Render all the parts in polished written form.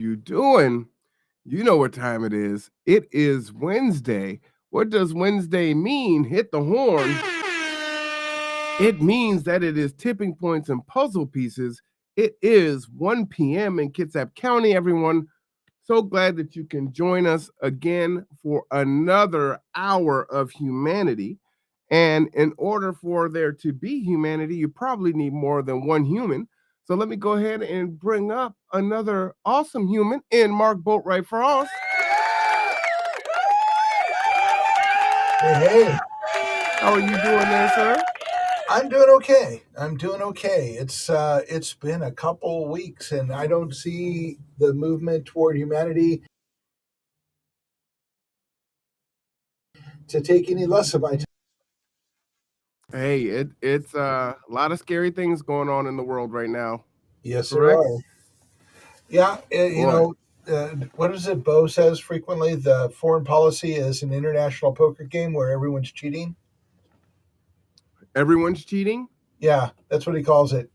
You doing? You know what time it is. It is Wednesday. What does Wednesday mean? Hit the horn. It means that it is tipping points and puzzle pieces. It is 1 p.m. in Kitsap County, everyone. So glad that you can join us again for another hour of humanity. And in order for there to be humanity, you probably need more than one human. So let me go ahead and bring up another awesome human in Mark Boatwright Frost. Hey, How are you doing there, sir? I'm doing okay. It's been a couple weeks, and I don't see the movement toward humanity to take any less of my time. Hey, it's a lot of scary things going on in the world right now. Yes, there Correct? are. Yeah, Boy, what is it? Bo says frequently the foreign policy is an international poker game where everyone's cheating. everyone's cheating. Yeah, that's what he calls it.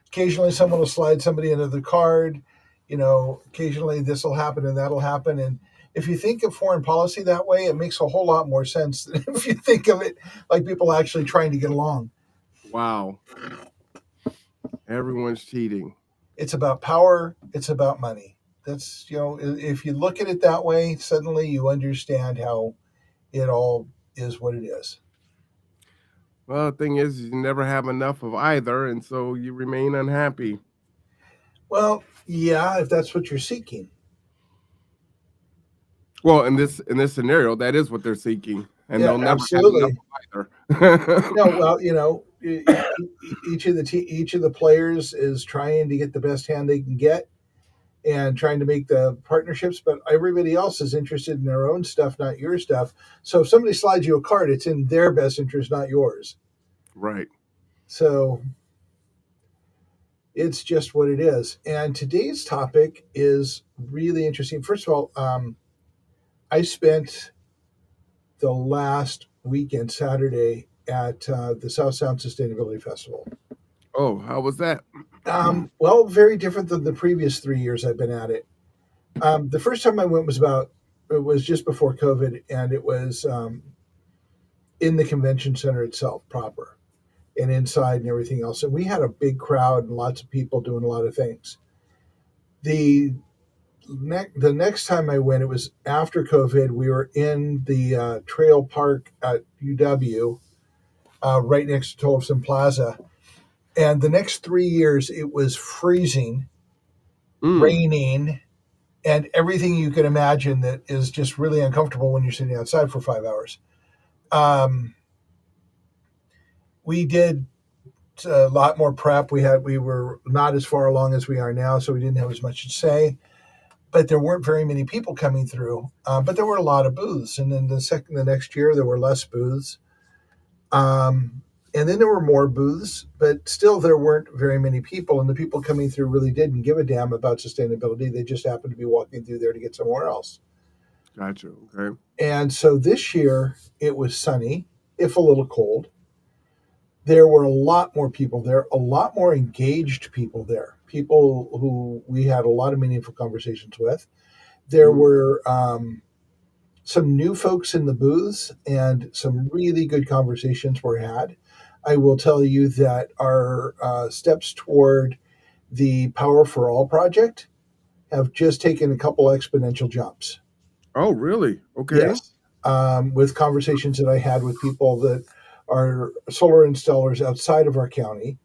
Occasionally someone will slide somebody another card. Occasionally this will happen and that'll happen. And if you think of foreign policy that way, it makes a whole lot more sense than if you think of it like people actually trying to get along. Wow, everyone's cheating. It's about power, it's about money. If you look at it that way, suddenly you understand how it all is what it is. Well, the thing is, you never have enough of either, and so you remain unhappy. Well, yeah, if that's what you're seeking. Well, in this scenario, that is what they're seeking, and Yeah, they'll never have enough absolutely. of either. No, well, each of the players is trying to get the best hand they can get and trying to make the partnerships, but everybody else is interested in their own stuff, not your stuff. So if somebody slides you a card, it's in their best interest, not yours. Right. So it's just what it is. And today's topic is really interesting. First of all, I spent the last weekend, Saturday, at the South Sound Sustainability Festival. Oh, how was that? Well, very different than the previous 3 years I've been at it. The first time I went it was just before COVID, and it was in the convention center itself proper and inside and everything else. And we had a big crowd and lots of people doing a lot of things. The the next time I went, it was after COVID. We were in the trail park at UW, right next to Tolleson Plaza. And the next 3 years, it was freezing, Mm. raining, and everything you can imagine that is just really uncomfortable when you're sitting outside for 5 hours. Um, we did a lot more prep. We were not as far along as we are now, so we didn't have as much to say. But there weren't very many people coming through. But there were a lot of booths, and then the next year there were less booths. And then there were more booths, but still there weren't very many people. And the people coming through really didn't give a damn about sustainability. They just happened to be walking through there to get somewhere else. Gotcha. Okay. And so this year it was sunny, if a little cold. There were a lot more people there, a lot more engaged people there, people who we had a lot of meaningful conversations with. There Mm. were some new folks in the booths, and some really good conversations were had. I will tell you that our steps toward the Power for All project have just taken a couple exponential jumps. Oh, really? Okay. Yes. With conversations that I had with people that are solar installers outside of our county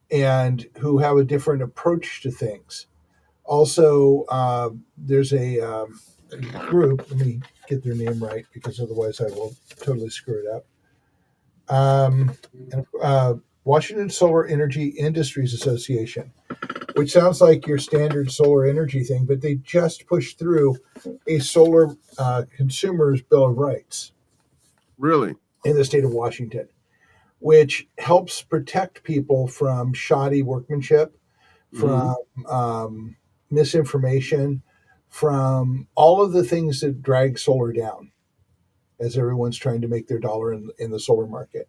and who have a different approach to things. Also, there's a group, let me get their name right because otherwise I will totally screw it up. And, Washington Solar Energy Industries Association, which sounds like your standard solar energy thing, but they just pushed through a solar consumers bill of rights Really? in the state of Washington, which helps protect people from shoddy workmanship, Mm-hmm. from misinformation, from all of the things that drag solar down as everyone's trying to make their dollar in the solar market.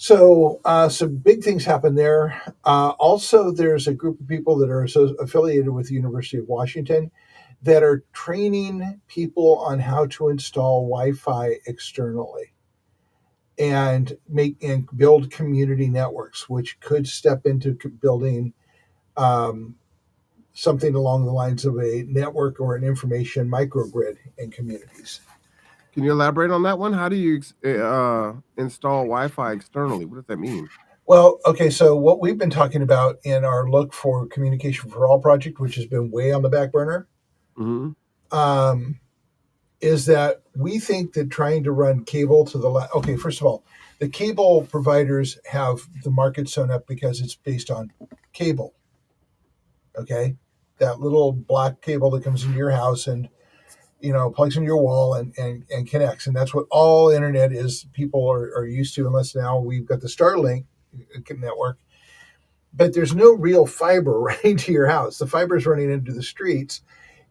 So some big things happen there. Also, there's a group of people that are affiliated with the University of Washington that are training people on how to install Wi-Fi externally and make and build community networks, which could step into building um, something along the lines of a network or an information microgrid in communities. Can you elaborate on that one? How do you install Wi-Fi externally? What does that mean? Well, okay, so what we've been talking about in our Look for Communication for All project, which has been way on the back burner, Mm-hmm. um, is that we think that trying to run cable to the okay, first of all, the cable providers have the market sewn up because it's based on cable. Okay, that little black cable that comes into your house and plugs into your wall and connects, and that's what all internet is. People are used to, unless now we've got the Starlink network. But there's no real fiber running to your house. The fiber is running into the streets.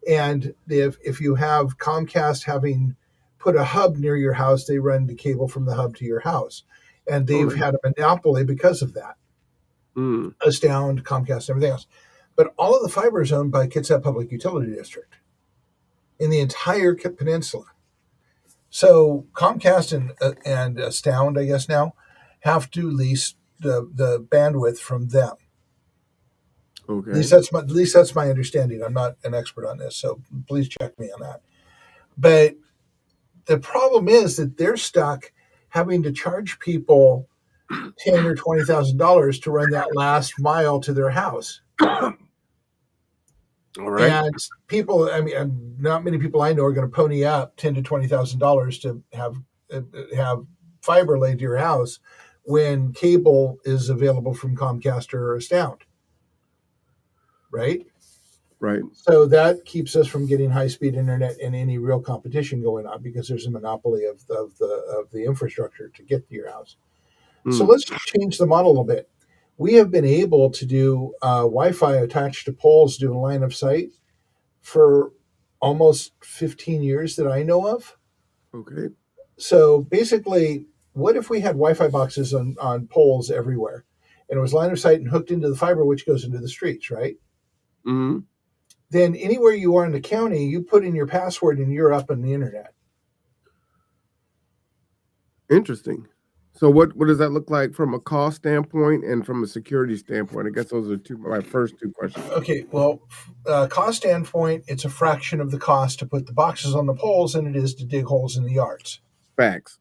And if you have Comcast having put a hub near your house, they run the cable from the hub to your house. And they've had a monopoly because of that. Mm. Astound, Comcast, everything else. But all of the fiber is owned by Kitsap Public Utility District in the entire peninsula. So Comcast and Astound, I guess now, have to lease the bandwidth from them. Okay. At least that's my understanding. I'm not an expert on this, so please check me on that. But the problem is that they're stuck having to charge people $10,000 or $20,000 to run that last mile to their house. All right. And people, I mean, not many people I know are going to pony up $10,000 to $20,000 to have fiber laid to your house when cable is available from Comcast or Astound. Right? Right. So that keeps us from getting high-speed internet and any real competition going on because there's a monopoly of the infrastructure to get to your house. Mm. So let's change the model a little bit. We have been able to do Wi-Fi attached to poles doing line of sight for almost 15 years that I know of. Okay. So basically, what if we had Wi-Fi boxes on poles everywhere, and it was line of sight and hooked into the fiber, which goes into the streets, right? Mm-hmm. Then anywhere you are in the county, you put in your password and you're up on the internet. Interesting. So what does that look like from a cost standpoint and from a security standpoint? I guess those are my first two questions. Okay, well, cost standpoint, it's a fraction of the cost to put the boxes on the poles than it is to dig holes in the yards. Facts.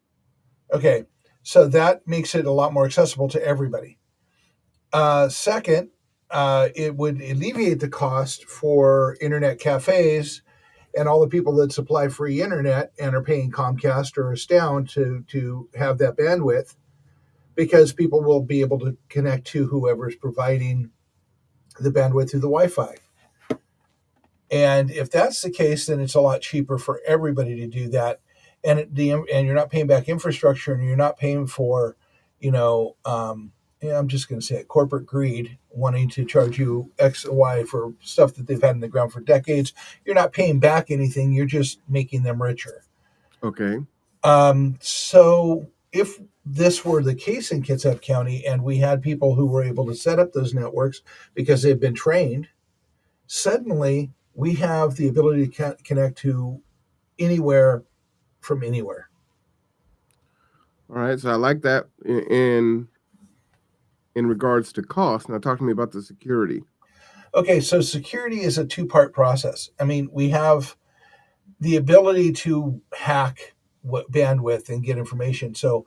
Okay, so that makes it a lot more accessible to everybody. Second, it would alleviate the cost for internet cafes and all the people that supply free internet and are paying Comcast or Astound to have that bandwidth, because people will be able to connect to whoever's providing the bandwidth through the Wi-Fi. And if that's the case, then it's a lot cheaper for everybody to do that, and you're not paying back infrastructure, and you're not paying for, I'm just going to say it, corporate greed wanting to charge you X or Y for stuff that they've had in the ground for decades. You're not paying back anything. You're just making them richer. Okay. So if this were the case in Kitsap County and we had people who were able to set up those networks because they've been trained, suddenly we have the ability to connect to anywhere from anywhere. All right. So I like that in regards to cost. Now talk to me about the security. Okay, so security is a two-part process. I mean, we have the ability to hack bandwidth and get information. So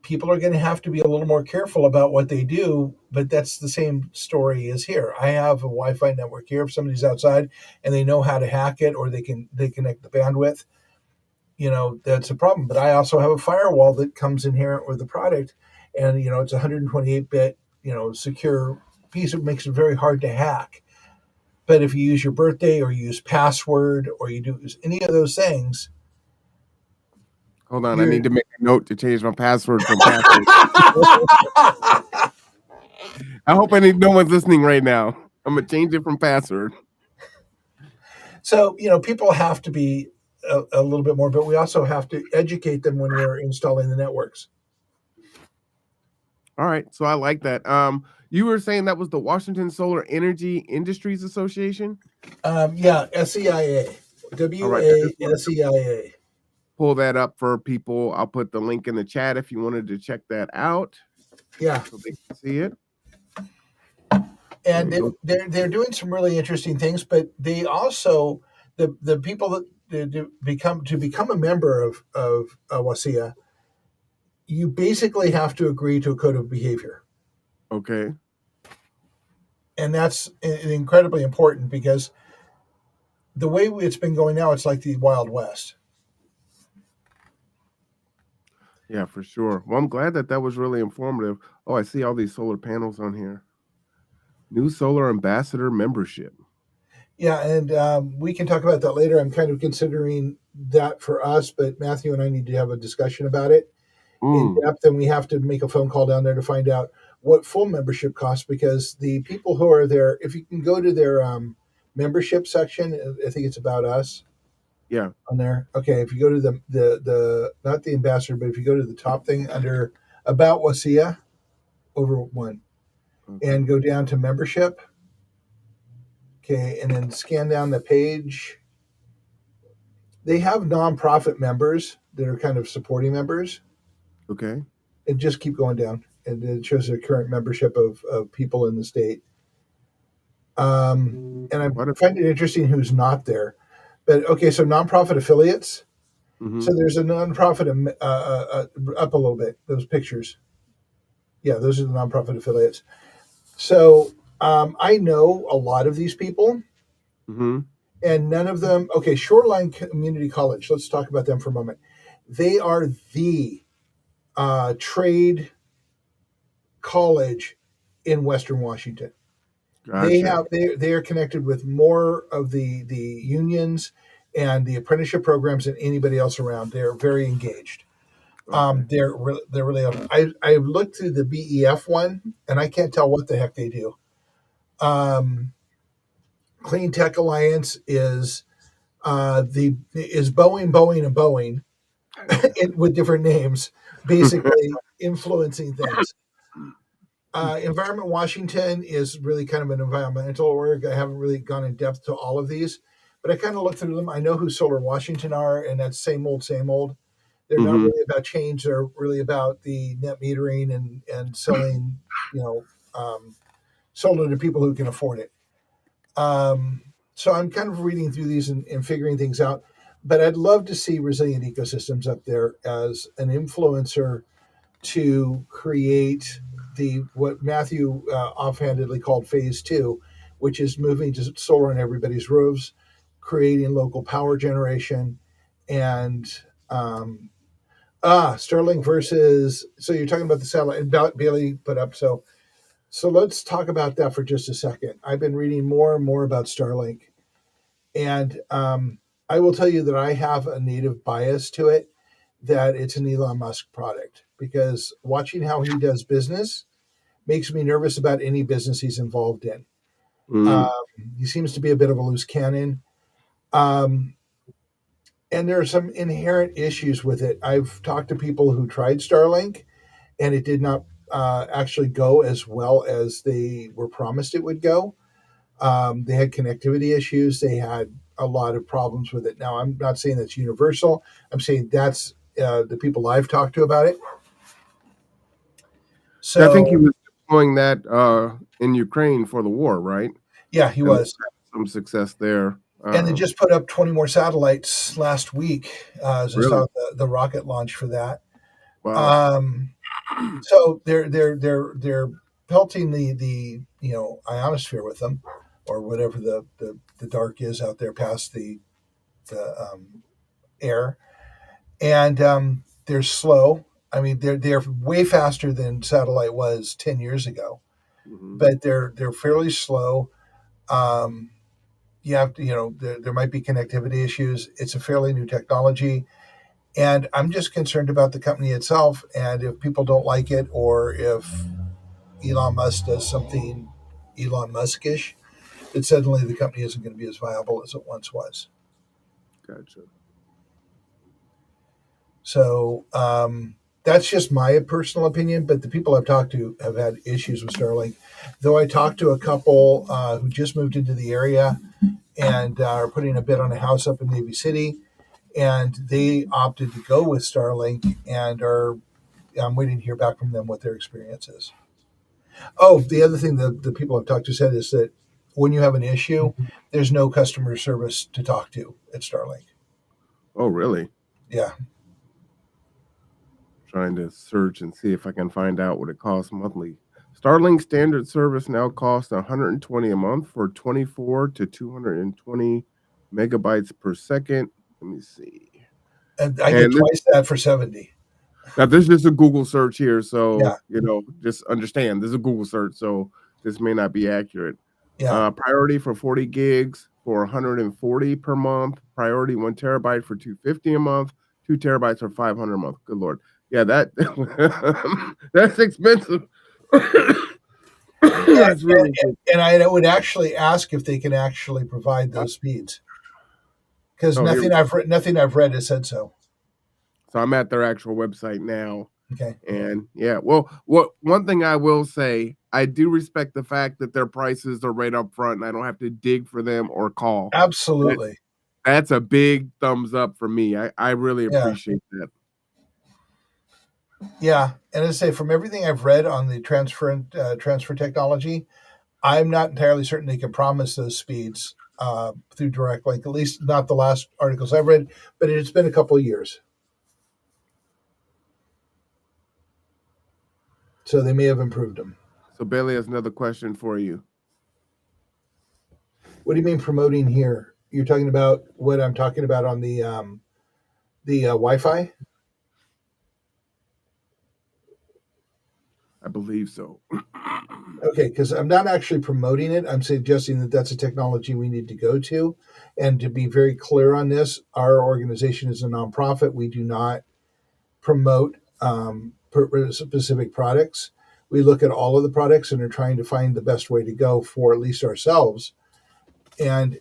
people are going to have to be a little more careful about what they do, but that's the same story as here. I have a Wi-Fi network here. If somebody's outside and they know how to hack it, or they connect the bandwidth, that's a problem. But I also have a firewall that comes inherent with the product, and it's 128-bit, secure piece. It makes it very hard to hack. But if you use your birthday or you use password or you do any of those things. Hold on, I need to make a note to change my password from password. I hope no one's listening right now. I'm going to change it from password. So, people have to be a little bit more, but we also have to educate them when we're installing the networks. All right, so I like that. You were saying that was the Washington Solar Energy Industries Association? Yeah, SEIA, All right, I just wanted to WASEIA. pull that up for people. I'll put the link in the chat if you wanted to check that out Yeah, so they can see it. Let and me go. they're doing some really interesting things, but they also the people that become a member of WASEIA, you basically have to agree to a code of behavior. Okay. And that's incredibly important because the way it's been going now, it's like the Wild West. Yeah, for sure. Well, I'm glad that that was really informative. Oh, I see all these solar panels on here. New solar ambassador membership. Yeah, and we can talk about that later. I'm kind of considering that for us, but Matthew and I need to have a discussion about it in Mm, depth, and we have to make a phone call down there to find out what full membership costs. Because the people who are there, if you can go to their membership section, I think it's about us yeah. on there. Okay, if you go to the not the ambassador, but if you go to the top thing under about Wasia over one and Okay. go down to membership, okay, and then scan down the page. They have nonprofit members that are kind of supporting members, Okay. and just keep going down. And it shows the current membership of people in the state. And I What a find it interesting who's not there. But okay, so nonprofit affiliates. mm-hmm. So there's a nonprofit up a little bit. Those pictures, yeah, those are the nonprofit affiliates. So I know a lot of these people, Mm-hmm. and none of them. Okay, Shoreline Community College. Let's talk about them for a moment. They are the trade college in Western Washington. Gotcha. They are connected with more of the unions and the apprenticeship programs than anybody else around. They're very engaged. Okay. They're really. I looked through the BEF one, and I can't tell what the heck they do. Um, Clean Tech Alliance is Boeing, and Boeing with different names, basically influencing things. Environment Washington is really kind of an environmental org. I haven't really gone in depth to all of these, but I kind of looked through them. I know who Solar Washington are, and that's same old, same old. They're not Mm-hmm. really about change. They're really about the net metering and selling, you know, solar to people who can afford it. Um, so I'm kind of reading through these and figuring things out. But I'd love to see Resilient Ecosystems up there as an influencer to create the what Matthew offhandedly called phase two, which is moving to solar on everybody's roofs, creating local power generation, and Sterling versus. So you're talking about the satellite, and Bailey put up. So let's talk about that for just a second. I've been reading more and more about Starlink, and I will tell you that I have a native bias to it, that it's an Elon Musk product, because watching how he does business makes me nervous about any business he's involved in. Um, Mm-hmm. he seems to be a bit of a loose cannon. Um, and there are some inherent issues with it. I've talked to people who tried Starlink, and it did not actually go as well as they were promised it would go. They had connectivity issues. They had a lot of problems with it. Now, I'm not saying that's universal. I'm saying that's the people I've talked to about it. I think he So, was deploying that in Ukraine for the war, right? yeah, he And was. some success there. And they just put up 20 more satellites last week. As I Really? saw the rocket launch for that. Wow. Um, so they're pelting the ionosphere with them, or whatever the dark is out there past the air, and they're slow. I mean, they're way faster than satellite was 10 years ago, Mm-hmm. but they're fairly slow. Um, you have to, there might be connectivity issues. It's a fairly new technology, and I'm just concerned about the company itself. And if people don't like it, or if Elon Musk does something Elon Muskish, that suddenly the company isn't going to be as viable as it once was. Gotcha. So That's just my personal opinion, but the people I've talked to have had issues with Starlink. Though I talked to a couple who just moved into the area and are putting a bid on a house up in Navy City, and they opted to go with Starlink, and I'm waiting to hear back from them what their experience is. Oh, the other thing that the people I've talked to said is that when you have an issue, there's no customer service to talk to at Starlink. Oh, really? Yeah. Trying to search and see if I can find out what it costs monthly. Starlink standard service now costs $120 a month for 24 to 220 megabytes per second. Let me see. And I get And this, twice that for 70. now this is a Google search here, so Yeah. just understand this is a Google search, so this may not be accurate. Yeah. Priority for 40 gigs for 140 per month. Priority 1 terabyte for 250 a month. 2 terabytes for 500 a month. Good Lord. Yeah, that's expensive. That's really good. And I would actually ask if they can actually provide those speeds, because Oh, nothing I've read has said so. So I'm at their actual website now. Okay. And yeah, well, one thing I will say, I do respect the fact that their prices are right up front and I don't have to dig for them or call. Absolutely. That's a big thumbs up for me. I really Yeah. appreciate that. Yeah, and as I say, from everything I've read on the transfer technology, I'm not entirely certain they can promise those speeds through direct link. At least not the last articles I've read, but it's been a couple of years, so they may have improved them. So Bailey has another question for you. What do you mean promoting here? You're talking about what I'm talking about on the Wi-Fi? I believe so. Okay, because I'm not actually promoting it. I'm suggesting that that's a technology we need to go to. And to be very clear on this, our organization is a nonprofit. We do not promote specific products. We look at all of the products and are trying to find the best way to go for at least ourselves. And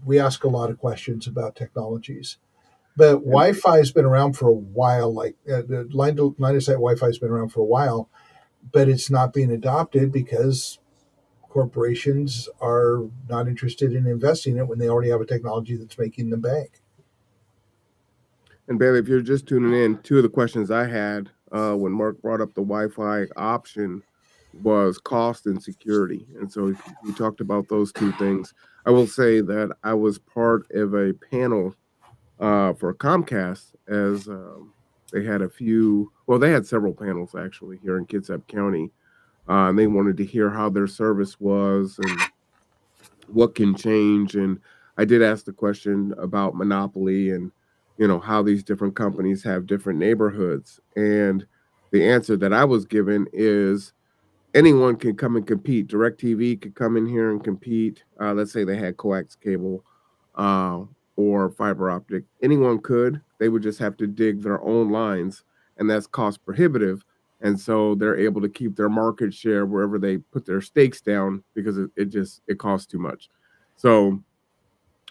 we ask a lot of questions about technologies. But Wi-Fi has been around for a while. Like the line of sight Wi-Fi has been around for a while, but it's not being adopted because corporations are not interested in investing in it when they already have a technology that's making them bank. And Bailey, if you're just tuning in, two of the questions I had when Mark brought up the Wi-Fi option was cost and security. And so you talked about those two things. I will say that I was part of a panel for Comcast as they had they had several panels actually here in Kitsap County. And they wanted to hear how their service was and what can change. And I did ask the question about monopoly and how these different companies have different neighborhoods. And the answer that I was given is anyone can come and compete. DirecTV could come in here and compete. Let's say they had coax cable or fiber optic. Anyone could. They would just have to dig their own lines, and that's cost prohibitive. And so they're able to keep their market share wherever they put their stakes down because it costs too much. So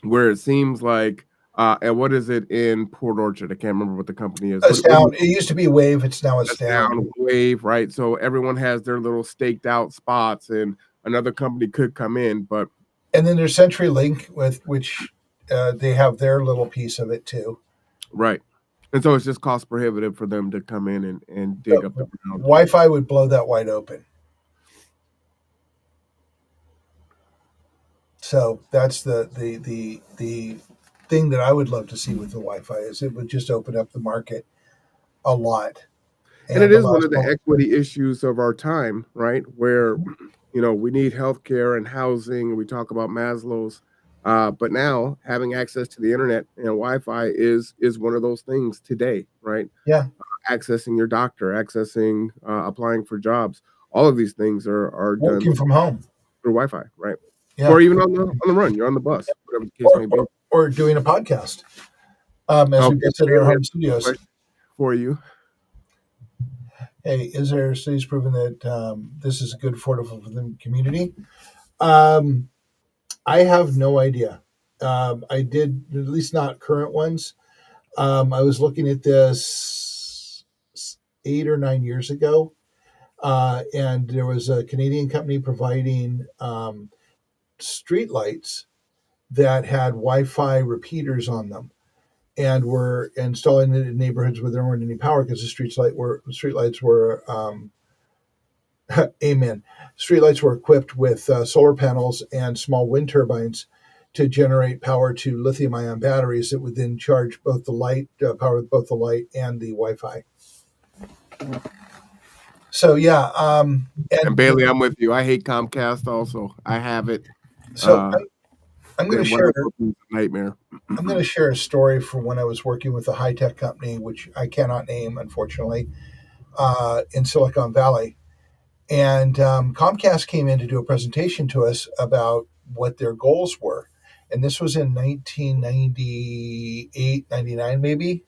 where it seems like, and what is it in Port Orchard? I can't remember what the company is. Sound. It used to be Wave. It's now a Sound. Wave, right? So everyone has their little staked out spots, and another company could come in, but and then there's CenturyLink with which they have their little piece of it too. Right. And so it's just cost prohibitive for them to come in and dig up the ground. Wi-Fi would blow that wide open. So that's the thing that I would love to see with the Wi-Fi is it would just open up the market a lot. And it is one of the equity issues of our time, right? Where, we need healthcare and housing. We talk about Maslow's. But now having access to the internet and Wi-Fi is one of those things today, right? Yeah. Accessing your doctor, accessing, applying for jobs. All of these things are working done from home through Wi-Fi, right? Yeah. Or even on the run, you're on the bus, whatever the case may be. Or doing a podcast. As we sit in our home studios. For you. Hey, is there studies proving that this is good affordable for the community? I have no idea. I did, at least not current ones. I was looking at this 8 or 9 years ago. And there was a Canadian company providing streetlights that had Wi-Fi repeaters on them, and were installing it in neighborhoods where there weren't any power because the streetlights were amen. Streetlights were equipped with solar panels and small wind turbines to generate power to lithium-ion batteries that would then charge both the light, power both the light and the Wi-Fi. So yeah, And Bailey, I'm with you. I hate Comcast also. I have it. So I'm going to share. Nightmare. I'm going to share a story from when I was working with a high tech company, which I cannot name, unfortunately, in Silicon Valley. And Comcast came in to do a presentation to us about what their goals were. And this was in 1998, 99, maybe.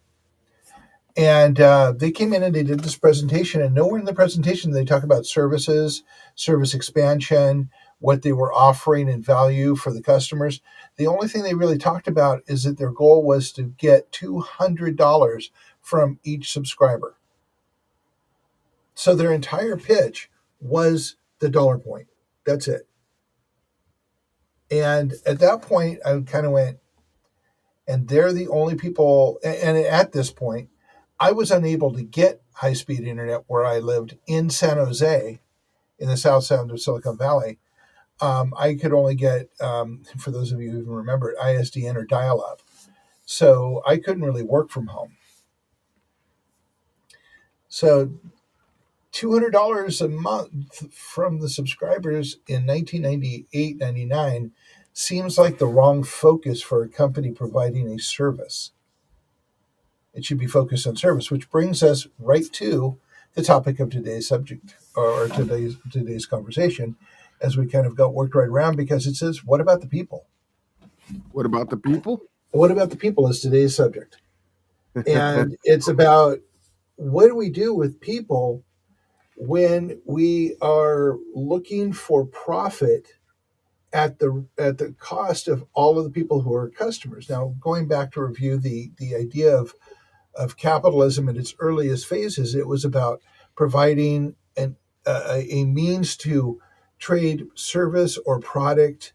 And they came in and they did this presentation. And nowhere in the presentation they talk about services, service expansion, what they were offering in value for the customers. The only thing they really talked about is that their goal was to get $200 from each subscriber. So their entire pitch was the dollar point. That's it. And at that point, I kind of went, and they're the only people. And at this point, I was unable to get high-speed internet where I lived in San Jose, in the south sound of Silicon Valley. I could only get, for those of you who even remember it, ISDN or dial-up. So I couldn't really work from home. So $200 a month from the subscribers in 1998, 99 seems like the wrong focus for a company providing a service. It should be focused on service, which brings us right to the topic of today's subject, or today's conversation, as we kind of got worked right around, because it says, what about the people? What about the people? What about the people is today's subject. And it's about, what do we do with people when we are looking for profit at the cost of all of the people who are customers? Now, going back to review the idea of capitalism in its earliest phases, it was about providing a means to trade service or product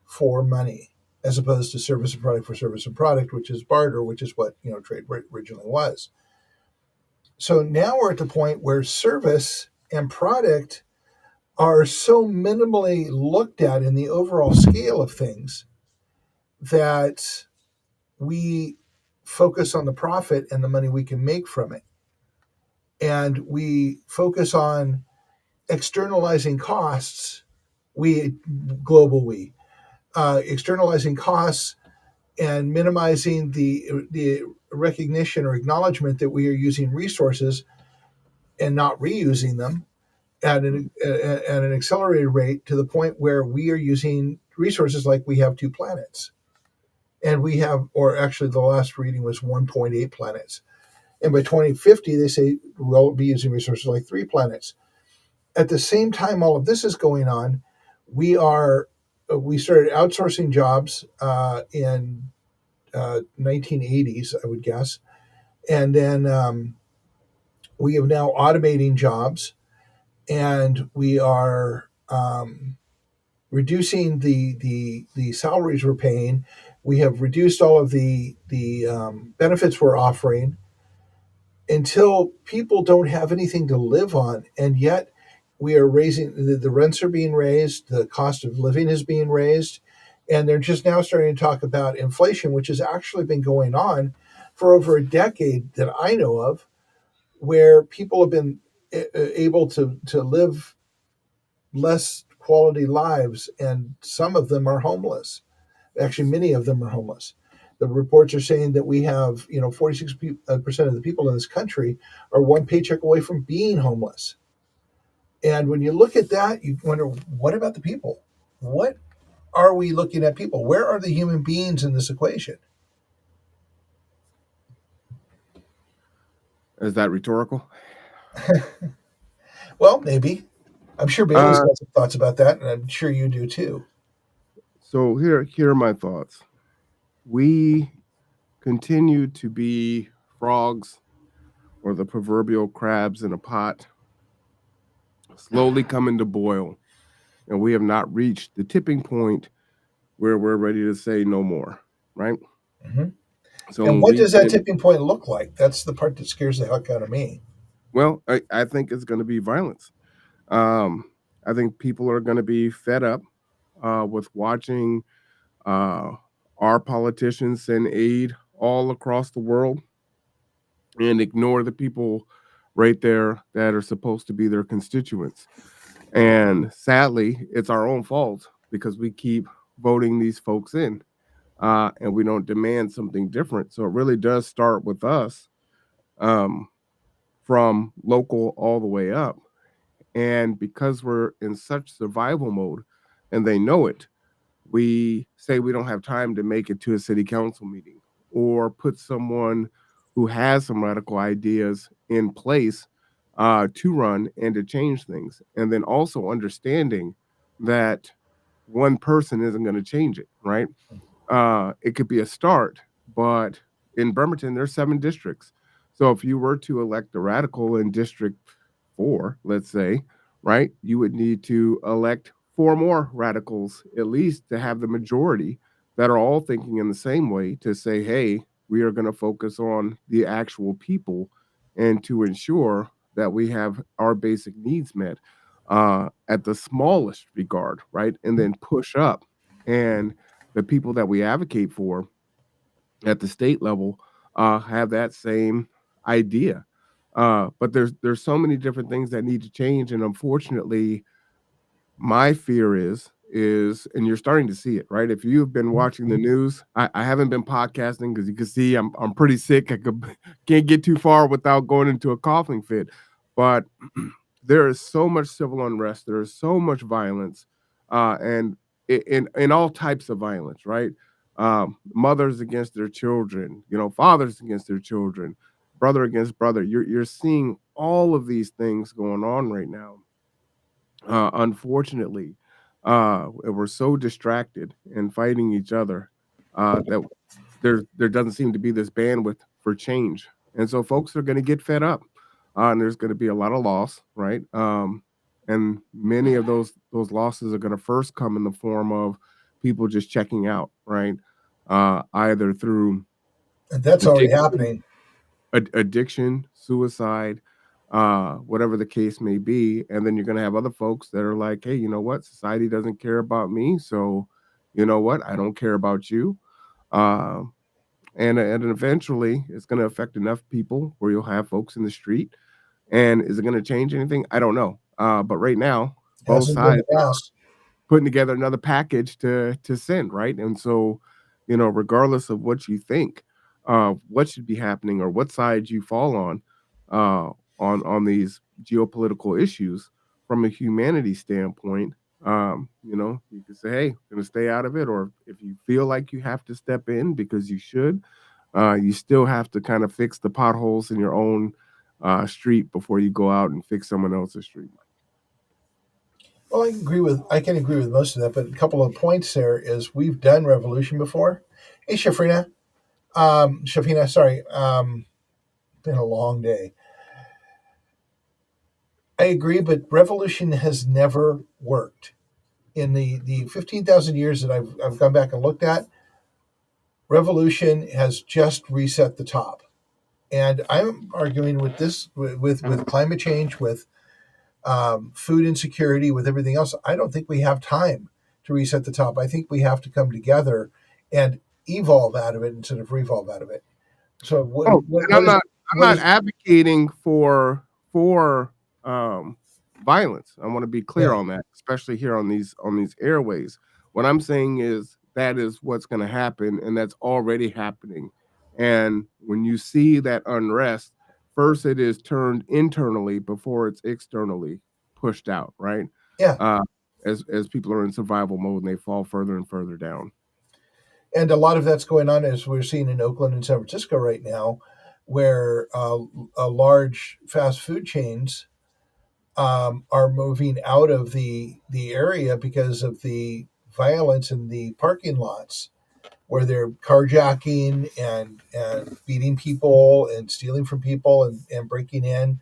for money, as opposed to service and product for service and product, which is barter, which is what trade originally was. So now we're at the point where service and product are so minimally looked at in the overall scale of things that we focus on the profit and the money we can make from it. And we focus on externalizing costs, externalizing costs and minimizing the recognition or acknowledgement that we are using resources and not reusing them at an accelerated rate, to the point where we are using resources like we have 2 planets. And we have, or actually the last reading was 1.8 planets. And by 2050, they say we'll be using resources like 3 planets. At the same time all of this is going on, we started outsourcing jobs in 1980s, I would guess. And then we are now automating jobs, and we are reducing the salaries we're paying. We have reduced all of the benefits we're offering, until people don't have anything to live on. And yet we are raising, the rents are being raised, the cost of living is being raised, and they're just now starting to talk about inflation, which has actually been going on for over a decade that I know of, where people have been able to live less quality lives, and some of them are homeless. Actually, many of them are homeless. The reports are saying that we have, 46% of the people in this country are one paycheck away from being homeless. And when you look at that, you wonder, what about the people? What are we looking at people? Where are the human beings in this equation? Is that rhetorical? Well, maybe. I'm sure Bailey's got some thoughts about that, and I'm sure you do too. So here are my thoughts. We continue to be frogs or the proverbial crabs in a pot slowly coming to boil, and we have not reached the tipping point where we're ready to say no more, right? Hmm. So And when what we does that get, tipping point look like? That's the part that scares the heck out of me. well, I think it's going to be violence. Um, I think people are going to be fed up with watching uh, our politicians send aid all across the world and ignore the people right there that are supposed to be their constituents. And sadly, it's our own fault because we keep voting these folks in and we don't demand something different. So it really does start with us, um, from local all the way up. And because we're in such survival mode and they know it, we say we don't have time to make it to a city council meeting or put someone who has some radical ideas in place to run and to change things. And then also understanding that one person isn't going to change it, right? It could be a start, but in Bremerton, there's 7 districts. So if you were to elect a radical in District 4, let's say, right, you would need to elect 4 more radicals at least to have the majority that are all thinking in the same way to say, hey, we are going to focus on the actual people and to ensure that we have our basic needs met at the smallest regard, right? And then push up. And the people that we advocate for at the state level have that same idea. But there's so many different things that need to change, and unfortunately, my fear is, and you're starting to see it, right? If you've been watching the news, I haven't been podcasting because you can see I'm pretty sick. Can't get too far without going into a coughing fit, but there is so much civil unrest. There is so much violence, and in all types of violence, right? Mothers against their children, fathers against their children, brother against brother. You're seeing all of these things going on right now. Unfortunately, we're so distracted and fighting each other that there doesn't seem to be this bandwidth for change, and so folks are going to get fed up, and there's going to be a lot of loss, right? And many of those losses are going to first come in the form of people just checking out, right? Either through And that's already addiction, happening. addiction, suicide, whatever the case may be. And then you're going to have other folks that are like, hey, you know what? Society doesn't care about me. So, you know what? I don't care about you. Uh, and eventually it's going to affect enough people where you'll have folks in the street. And is it going to change anything? I don't know. But right now, both Hasn't been sides the past. putting together another package to send, right? And so, regardless of what you think, what should be happening or what side you fall uh, on these geopolitical issues, from a humanity standpoint, you can say, hey, gonna stay out of it, or if you feel like you have to step in because you should, you still have to kind of fix the potholes in your own street before you go out and fix someone else's street. Well, I can agree with most of that, but a couple of points there is we've done revolution before. Hey, Shafina, sorry, been a long day. I agree, but revolution has never worked. In the 15,000 years that I've gone back and looked at, revolution has just reset the top. And I'm arguing with this, with climate change, with food insecurity, with everything else. I don't think we have time to reset the top. I think we have to come together and evolve out of it instead of revolve out of it. So Oh, and I'm what not is advocating for um, violence. I want to be clear yeah. on that, especially here on these airways. What I'm saying is that is what's going to happen, and that's already happening. And when you see that unrest, first it is turned internally before it's externally pushed out, right? Yeah. Uh, as people are in survival mode and they fall further and further down. And a lot of that's going on as we're seeing in Oakland and San Francisco right now, where large fast food chains are moving out of the area because of the violence in the parking lots, where they're carjacking and beating people and stealing from people and breaking in.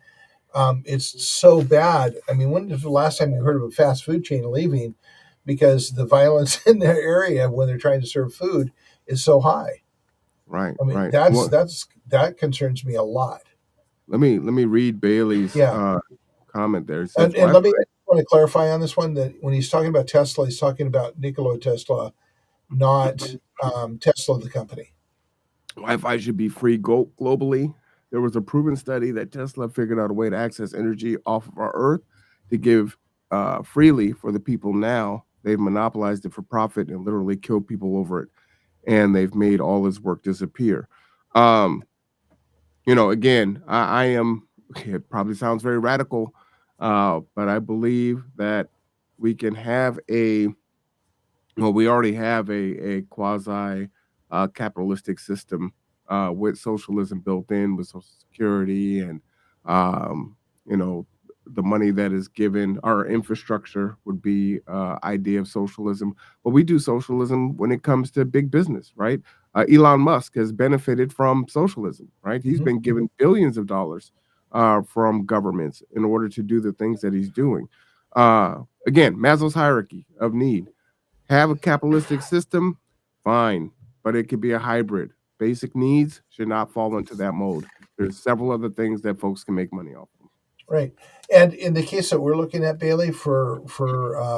It's so bad. I mean, when was the last time you heard of a fast food chain leaving because the violence in their area when they're trying to serve food is so high? Right, I mean, right. Well, that concerns me a lot. let me read Bailey's Yeah, comment there. It says and let me Wi-Fi. I want to clarify on this one that when he's talking about Tesla, he's talking about Nikola Tesla, not Tesla the company. Wi-Fi should be free globally. There was a proven study that Tesla figured out a way to access energy off of our Earth to give freely for the people. Now they've monopolized it for profit and literally killed people over it, and they've made all his work disappear. Um, again, I am. It probably sounds very radical, but I believe that we can have we already have a quasi capitalistic system with socialism built in, with Social Security and um, you know the money that is given. Our infrastructure would be idea of socialism, but we do socialism when it comes to big business, right? Elon Musk has benefited from socialism, right? He's Mhm. been given billions of dollars from governments in order to do the things that he's doing. Again, Maslow's hierarchy of need. Have a capitalistic system, fine, but it could be a hybrid. Basic needs should not fall into that mode. There's several other things that folks can make money off of. Right. And in the case that we're looking at, Bailey, for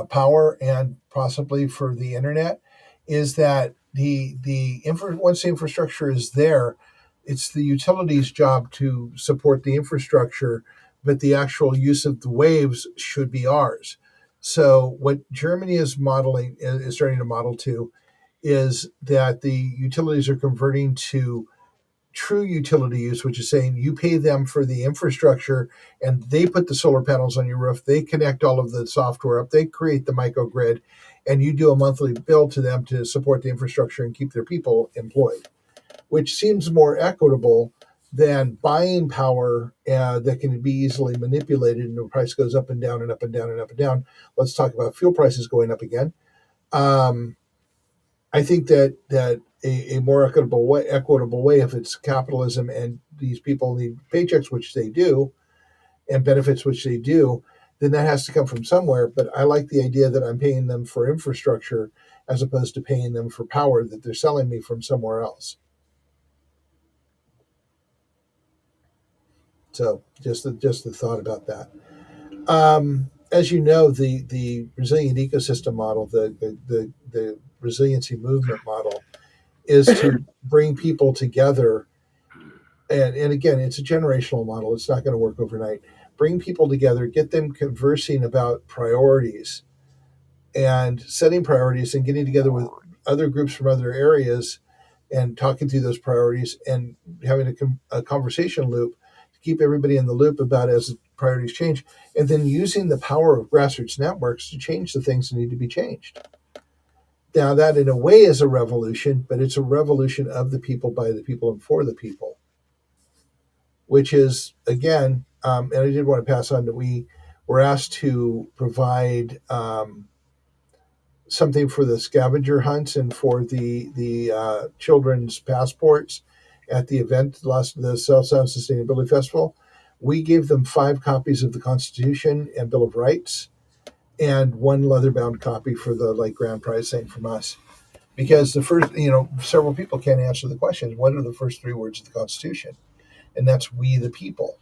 power and possibly for the internet, is that once the infrastructure is there, it's the utilities' job to support the infrastructure, but the actual use of the waves should be ours. So what Germany is starting to model to, is that the utilities are converting to true utility use, which is saying you pay them for the infrastructure and they put the solar panels on your roof, they connect all of the software up, they create the microgrid, and you do a monthly bill to them to support the infrastructure and keep their people employed, which seems more equitable than buying power that can be easily manipulated and the price goes up and down and up and down and up and down. Let's talk about fuel prices going up again. Um, I think that a more equitable way, if it's capitalism and these people need paychecks, which they do, and benefits, which they do, then that has to come from somewhere. But I like the idea that I'm paying them for infrastructure as opposed to paying them for power that they're selling me from somewhere else. So just the thought about that. As you know, the resilient ecosystem model, the resiliency movement model, is to bring people together. And again, it's a generational model. It's not going to work overnight. Bring people together, get them conversing about priorities and setting priorities and getting together with other groups from other areas and talking through those priorities and having a conversation loop to keep everybody in the loop about as priorities change. And then using the power of grassroots networks to change the things that need to be changed. Now, that in a way is a revolution, but it's a revolution of the people, by the people, and for the people, which is, again, and I did want to pass on that we were asked to provide something for the scavenger hunts and for the children's passports at the event, the South Sound Sustainability Festival. We gave them 5 copies of the Constitution and Bill of Rights and 1 leather-bound copy for the grand prize thing from us. Because the first, several people can't answer the question, what are the first 3 words of the Constitution? And that's we the people.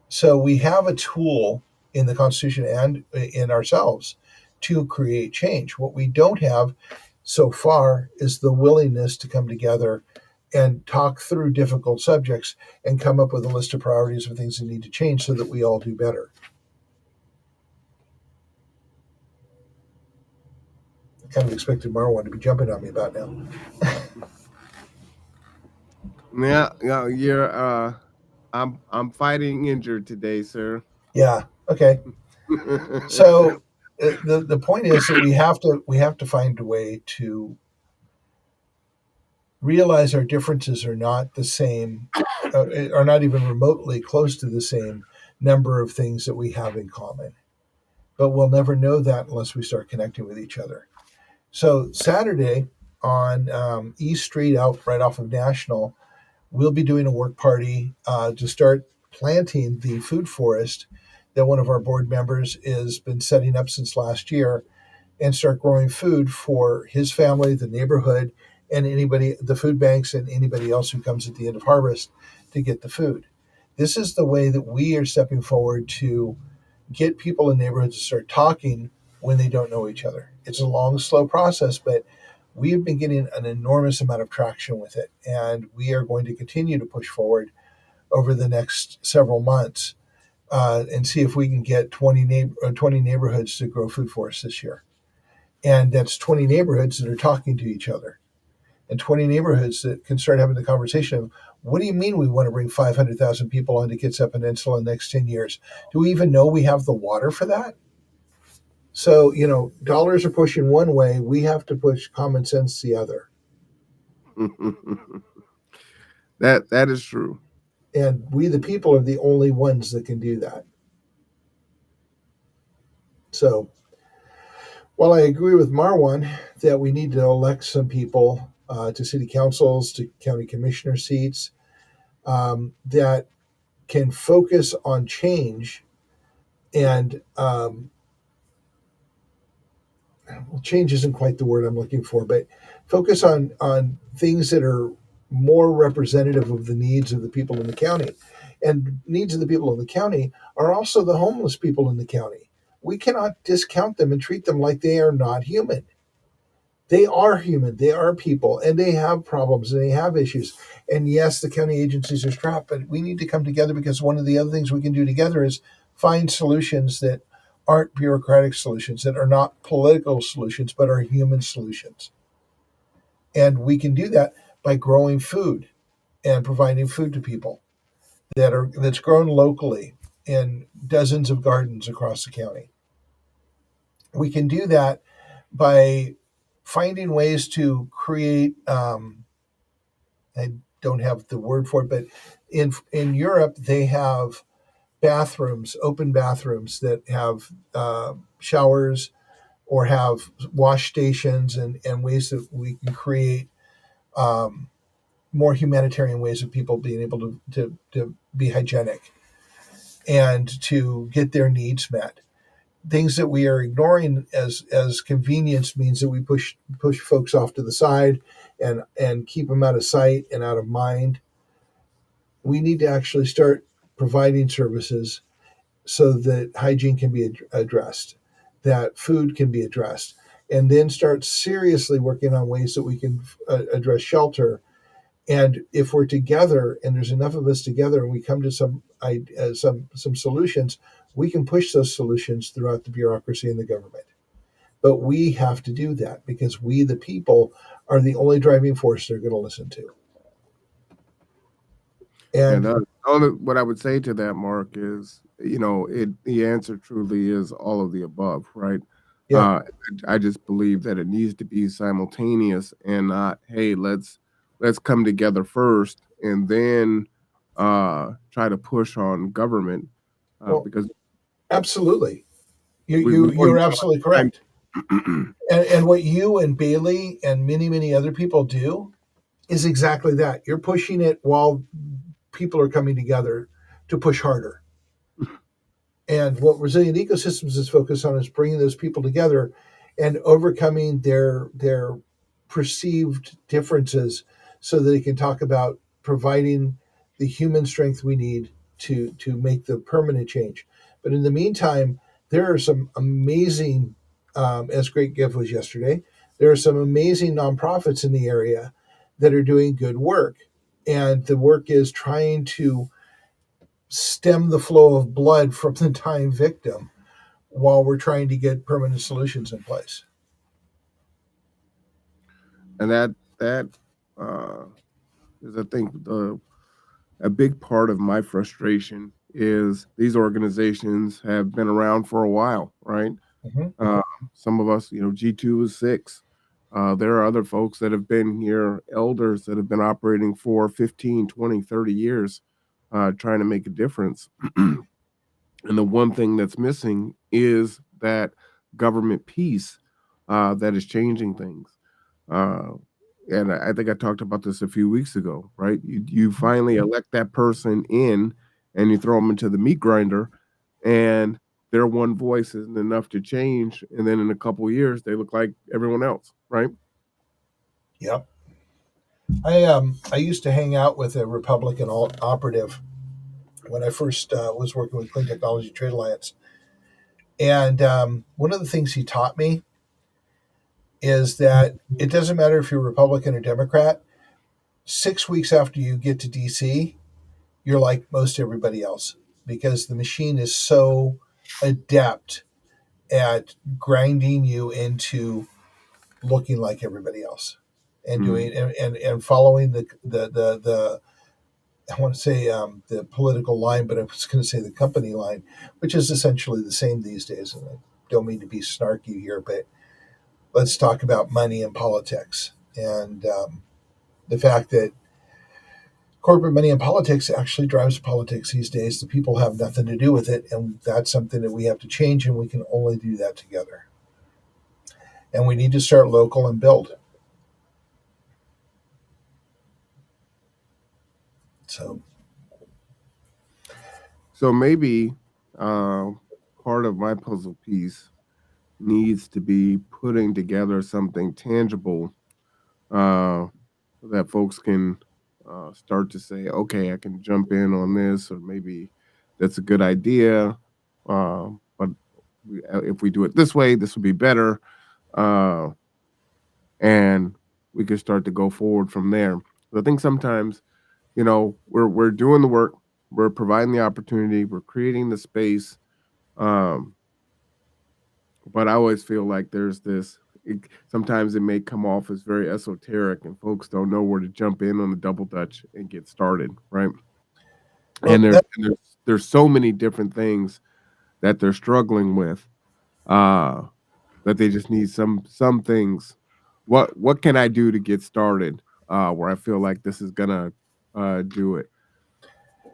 So we have a tool in the Constitution and in ourselves to create change. What we don't have so far is the willingness to come together and talk through difficult subjects and come up with a list of priorities of things that need to change so that we all do better. I kind of expected Marwan to be jumping on me about now. Yeah, you're. I'm fighting injured today, sir. Yeah. Okay. So the point is that we have to find a way to realize our differences are not the same, are not even remotely close to the same number of things that we have in common. But we'll never know that unless we start connecting with each other. So Saturday, on East Street, out right off of National. We'll be doing a work party to start planting the food forest that one of our board members has been setting up since last year, and start growing food for his family, the neighborhood, and anybody, the food banks, and anybody else who comes at the end of harvest to get the food. This is the way that we are stepping forward to get people in neighborhoods to start talking when they don't know each other. It's a long, slow process, but we have been getting an enormous amount of traction with it, and we are going to continue to push forward over the next several months and see if we can get 20 neighborhoods to grow food for us this year. And that's 20 neighborhoods that are talking to each other, and 20 neighborhoods that can start having the conversation of, what do you mean we want to bring 500,000 people onto Kitsap Peninsula in the next 10 years? Do we even know we have the water for that? So, dollars are pushing one way. We have to push common sense the other. That is true. And we, the people, are the only ones that can do that. So, while I agree with Marwan that we need to elect some people to city councils, to county commissioner seats, that can focus on change and well, change isn't quite the word I'm looking for, but focus on things that are more representative of the needs of the people in the county. And needs of the people in the county are also the homeless people in the county. We cannot discount them and treat them like they are not human. They are human, they are people, and they have problems and they have issues. And yes, the county agencies are strapped, but we need to come together, because one of the other things we can do together is find solutions that aren't bureaucratic solutions, that are not political solutions, but are human solutions. And we can do that by growing food and providing food to people that's grown locally in dozens of gardens across the county. We can do that by finding ways to create. I don't have the word for it, but in Europe they have bathrooms, open bathrooms that have showers or have wash stations, and ways that we can create more humanitarian ways of people being able to be hygienic and to get their needs met. Things that we are ignoring as convenience means that we push folks off to the side and keep them out of sight and out of mind. We need to actually start providing services so that hygiene can be addressed, that food can be addressed, and then start seriously working on ways that we can address shelter. And if we're together, and there's enough of us together, and we come to some solutions, we can push those solutions throughout the bureaucracy and the government. But we have to do that, because we, the people, are the only driving force they're going to listen to. And what I would say to that, Mark, is, the answer truly is all of the above, right? Yeah. I just believe that it needs to be simultaneous, and not, hey, let's come together first and then try to push on government, because absolutely, you're absolutely correct. And what you and Bailey and many other people do is exactly that. You're pushing it while people are coming together to push harder. And what Resilient Ecosystems is focused on is bringing those people together and overcoming their perceived differences, so that they can talk about providing the human strength we need to make the permanent change. But in the meantime, there are some amazing, as Great Gift was yesterday, there are some amazing nonprofits in the area that are doing good work. And the work is trying to stem the flow of blood from the dying victim while we're trying to get permanent solutions in place. And that is, I think, a big part of my frustration is these organizations have been around for a while, right? Mm-hmm. Some of us, G2 is 6. There are other folks that have been here, elders that have been operating for 15, 20, 30 years, trying to make a difference. And the one thing that's missing is that government piece that is changing things. and I think I talked about this a few weeks ago, right? You finally elect that person in, and you throw them into the meat grinder, and their one voice isn't enough to change, and then in a couple of years they look like everyone else, right? Yep. I used to hang out with a Republican operative when I first was working with Clean Technology Trade Alliance, and one of the things he taught me is that it doesn't matter if you're Republican or Democrat. 6 weeks after you get to DC, you're like most everybody else because the machine is so adept at grinding you into looking like everybody else and Mm. doing and following the I want to say the political line, but I was going to say the company line, which is essentially the same these days. And I don't mean to be snarky here, but let's talk about money and politics and the fact that corporate money and politics actually drives politics these days. The people have nothing to do with it, and that's something that we have to change, and we can only do that together. And we need to start local and build. So, So maybe uh, part of my puzzle piece needs to be putting together something tangible uh, that folks can start to say, okay, I can jump in on this, or maybe that's a good idea. But if we do it this way, this would be better. Uh, and we could start to go forward from there. I think sometimes, we're doing the work, we're providing the opportunity, we're creating the space. Um, but I always feel like there's this. Sometimes it may come off as very esoteric, and folks don't know where to jump in on the double dutch and get started, right? well, And there's that, and there's so many different things that they're struggling with, uh, that they just need some things. What can I do to get started? Where I feel like this is gonna do it.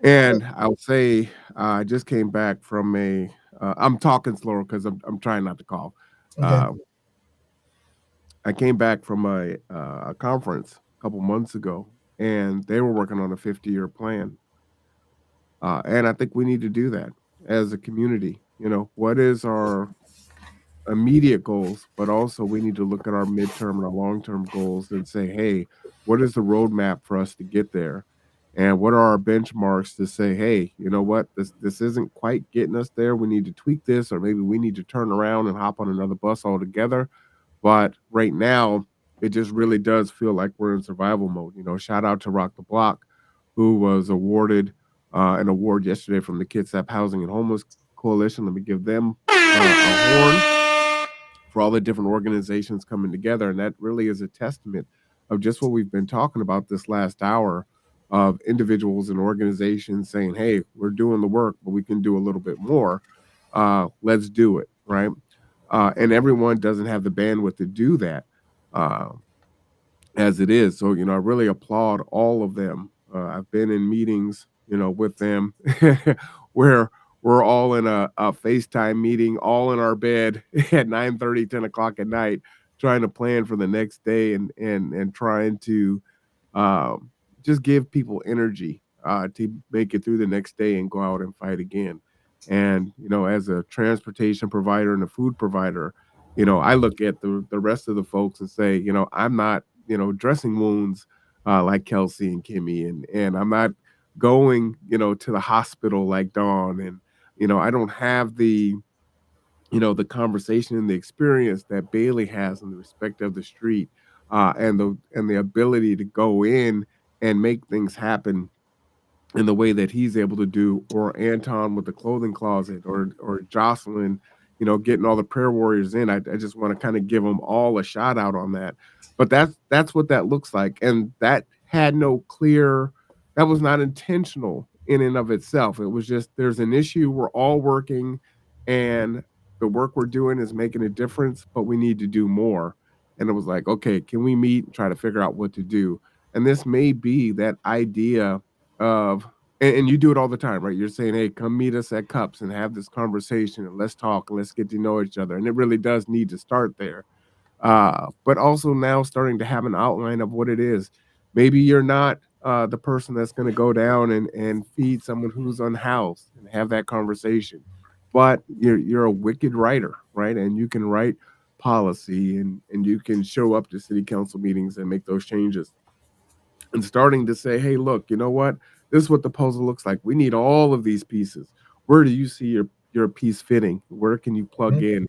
And I'll say I just came back from a. I'm talking slower because I'm trying not to cough. okay. Uh, I came back from a conference a couple months ago, and they were working on a 50-year plan. And I think we need to do that as a community. What is our immediate goals, but also we need to look at our midterm and our long-term goals and say, hey, what is the roadmap for us to get there? And what are our benchmarks to say, hey, you know what, this isn't quite getting us there. We need to tweak this, or maybe we need to turn around and hop on another bus altogether. But right now, it just really does feel like we're in survival mode. Shout out to Rock the Block, who was awarded an award yesterday from the Kitsap Housing and Homeless Coalition. Let me give them a horn for all the different organizations coming together. And that really is a testament of just what we've been talking about this last hour, of individuals and organizations saying, hey, we're doing the work, but we can do a little bit more. Let's do it, right? And everyone doesn't have the bandwidth to do that uh, as it is. So, I really applaud all of them. I've been in meetings, with them where we're all in a FaceTime meeting, all in our bed at 9:30, 10 o'clock at night, trying to plan for the next day, and trying to um, just give people energy to make it through the next day and go out and fight again. And as a transportation provider and a food provider, I look at the rest of the folks and say, I'm not, dressing wounds like Kelsey and Kimmy, and I'm not going, to the hospital like Dawn, and I don't have the conversation and the experience that Bailey has in the respect of the street, and the ability to go in and make things happen in the way that he's able to do, or Anton with the clothing closet, or Jocelyn, getting all the prayer warriors in. I just want to kind of give them all a shout out on that. But that's what that looks like, and that had no clear. That was not intentional in and of itself. It was just, there's an issue. We're all working, and the work we're doing is making a difference, but we need to do more. And it was like, okay, can we meet and try to figure out what to do? And this may be that idea of, and you do it all the time, right? You're saying, hey, come meet us at Cups and have this conversation, and let's talk and let's get to know each other. And it really does need to start there. but also now starting to have an outline of what it is. Maybe you're not the person that's going to go down and feed someone who's unhoused and have that conversation, but you're a wicked writer, right? And you can write policy and you can show up to city council meetings and make those changes and starting to say, hey, look, you know what? This is what the puzzle looks like. We need all of these pieces. Where do you see your piece fitting? Where can you plug Mhm. in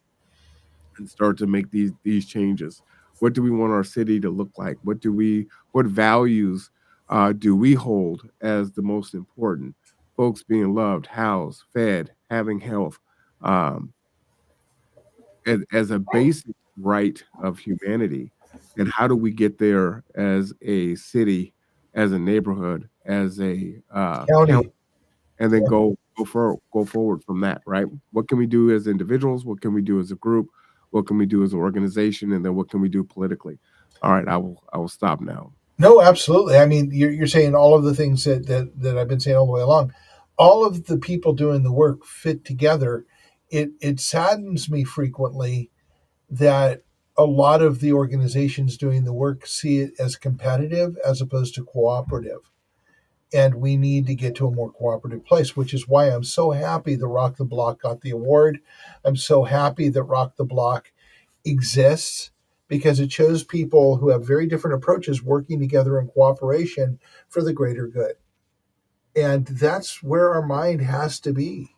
and start to make these changes? What do we want our city to look like? What values do we hold as the most important? Folks being loved, housed, fed, having health, um, as a basic right of humanity. And how do we get there as a city, as a neighborhood, as a county, County. and then Yeah. go forward from that, right? What can we do as individuals? What can we do as a group? What can we do as an organization? And then what can we do politically? All right, I will stop now. No, absolutely. I mean, you're saying all of the things that I've been saying all the way along. All of the people doing the work fit together. It saddens me frequently that a lot of the organizations doing the work see it as competitive as opposed to cooperative. And we need to get to a more cooperative place, which is why I'm so happy that Rock the Block got the award. I'm so happy that Rock the Block exists because it shows people who have very different approaches working together in cooperation for the greater good. And that's where our mind has to be.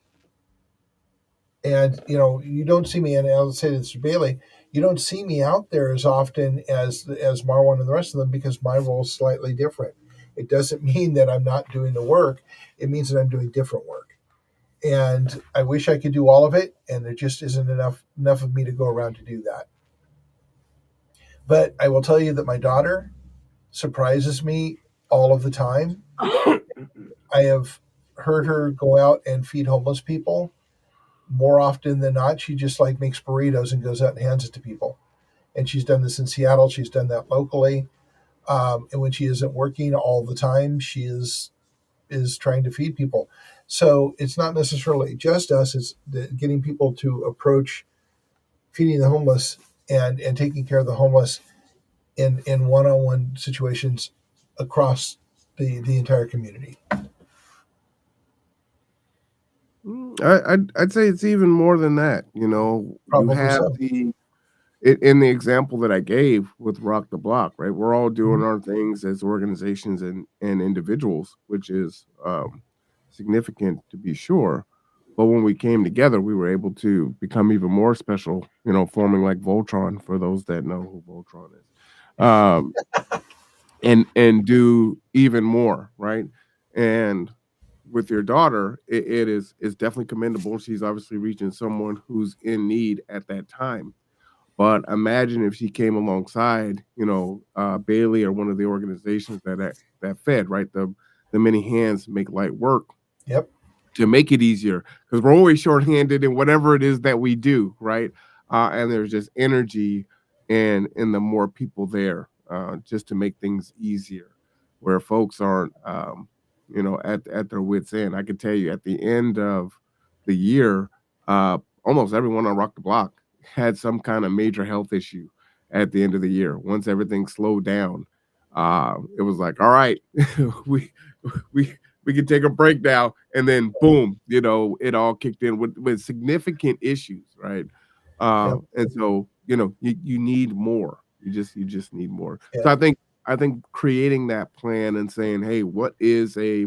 And you don't see me, and I'll say this to Bailey, you don't see me out there as often as Marwan and the rest of them because my role is slightly different. It doesn't mean that I'm not doing the work. It means that I'm doing different work. And I wish I could do all of it, and there just isn't enough of me to go around to do that. But I will tell you that my daughter surprises me all of the time. I have heard her go out and feed homeless people more often than not. She just like makes burritos and goes out and hands it to people. And she's done this in Seattle. She's done that locally. And when she isn't working all the time, she is trying to feed people. So it's not necessarily just us. It's getting people to approach feeding the homeless and taking care of the homeless in one-on-one situations across the entire community. I'd say it's even more than that. You know, you Probably have so. in the example that I gave with Rock the Block, right? We're all doing Mhm. our things as organizations and individuals, which is significant to be sure. But when we came together, we were able to become even more special, forming like Voltron for those that know who Voltron is. Um, and do even more, right? And with your daughter, it is definitely commendable. She's obviously reaching someone who's in need at that time. But imagine if she came alongside, Bailey or one of the organizations that fed, right? The many hands make light work Yep. to make it easier because we're always shorthanded in whatever it is that we do, right? And there's just energy and in the more people there, just to make things easier, where folks aren't, at their wits end. I can tell you at the end of the year, almost everyone on Rock the Block had some kind of major health issue at the end of the year. Once everything slowed down, it was like, all right, we we we can take a break now, and then boom, it all kicked in with significant issues, right? Yep. And so you need more. You just need more. Yeah. So I think creating that plan and saying, hey, what is a